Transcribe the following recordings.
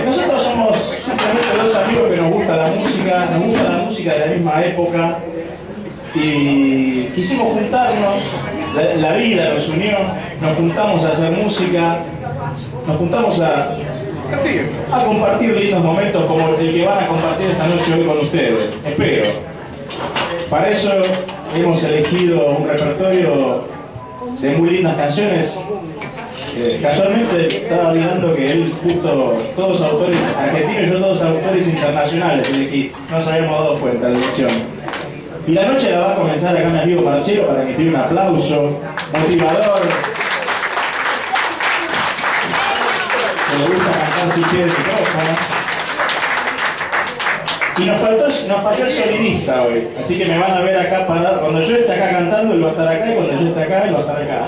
Nosotros somos simplemente dos amigos que nos gusta la música de la misma época y quisimos juntarnos, la vida nos unió, nos juntamos a hacer música, nos juntamos a compartir lindos momentos como el que van a compartir esta noche hoy con ustedes, espero. Para eso hemos elegido un repertorio de muy lindas canciones. Casualmente estaba mirando que él justo todos autores argentinos y yo todos autores internacionales elegí, no nos habíamos dado cuenta de la elección. Y la noche la va a comenzar acá mi amigo Marchero para que pida un aplauso motivador. Que le gusta cantar si quiere su cosa. Y nos falló el solidista hoy, así que me van a ver acá parado. Cuando yo esté acá cantando, él va a estar acá, y cuando yo esté acá, él va a estar acá.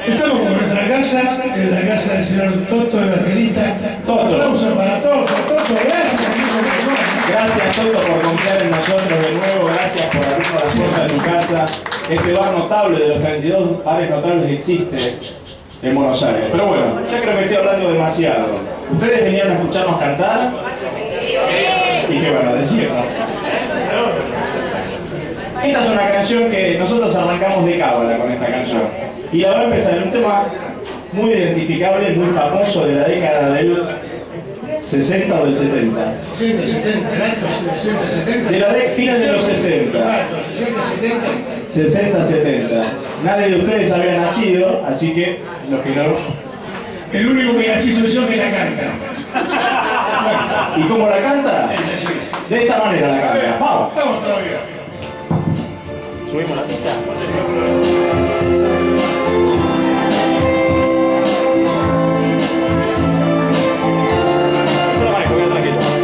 Estamos con nuestra casa, en la casa del señor Toto Evangelista. Toto. Un aplauso para Toto. Toto, gracias. Gracias, Toto, por confiar en nosotros de nuevo. Gracias por abrirnos las puertas de tu casa. Este bar notable de los 32 bares notables que existe en Buenos Aires. Pero bueno, ya creo que estoy hablando demasiado. ¿Ustedes venían a escucharnos cantar? Y qué van a decir, ¿no? Esta es una canción que nosotros arrancamos de cábala con esta canción. Y la voy a empezar en un tema muy identificable, muy famoso de la década del 60 o del 70. 60, 70, el acto 60, 70. De la fines de los 60. 60, 70. 60, 70. Nadie de ustedes había nacido, así que los que no... El único que así soy yo que la canta. ¿Y cómo la canta? De esta manera la canta. Vamos. Vamos todavía. Subimos la pista. Volar y volar.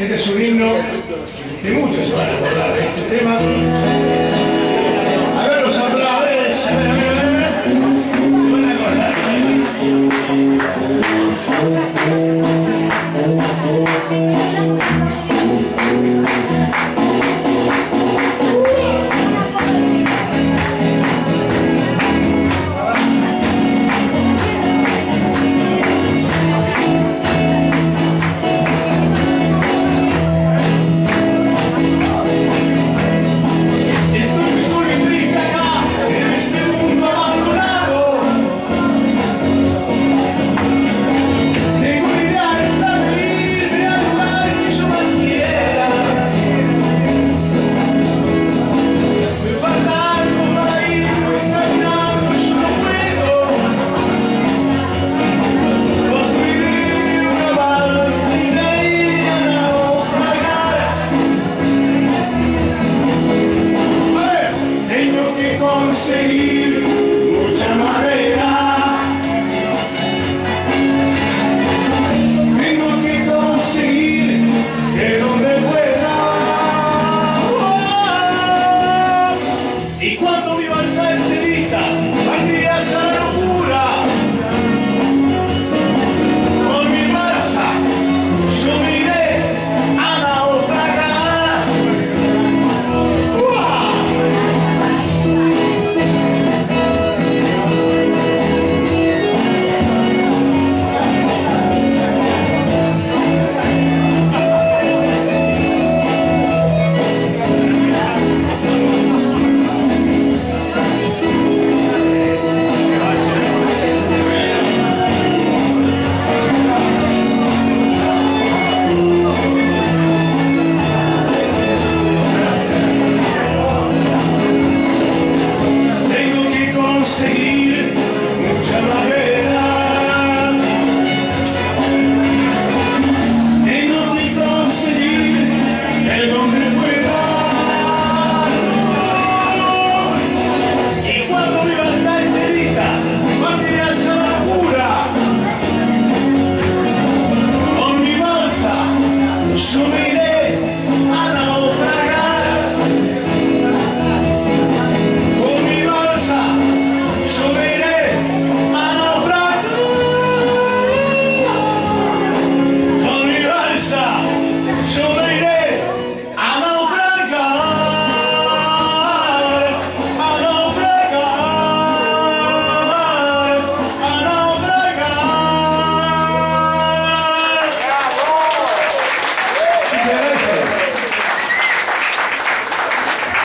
Este es un himno que muchos se van a acordar de este tema. A ver los aplausos, a ver. Se van a acordar. Conseguir mucha madera, tengo que conseguir que donde pueda, y cuando mi balsa esté lista, partiré hacia la locura. Con mi balsa yo me iré a naufragar. Conseguir mucha madera, tengo que conseguir el donde pueda, y cuando mi balsa esté lista, partiré hacia la locura. Con mi balsa yo me iré a naufragar. Con mi balsa yo me iré a naufragar. Con mi balsa yo me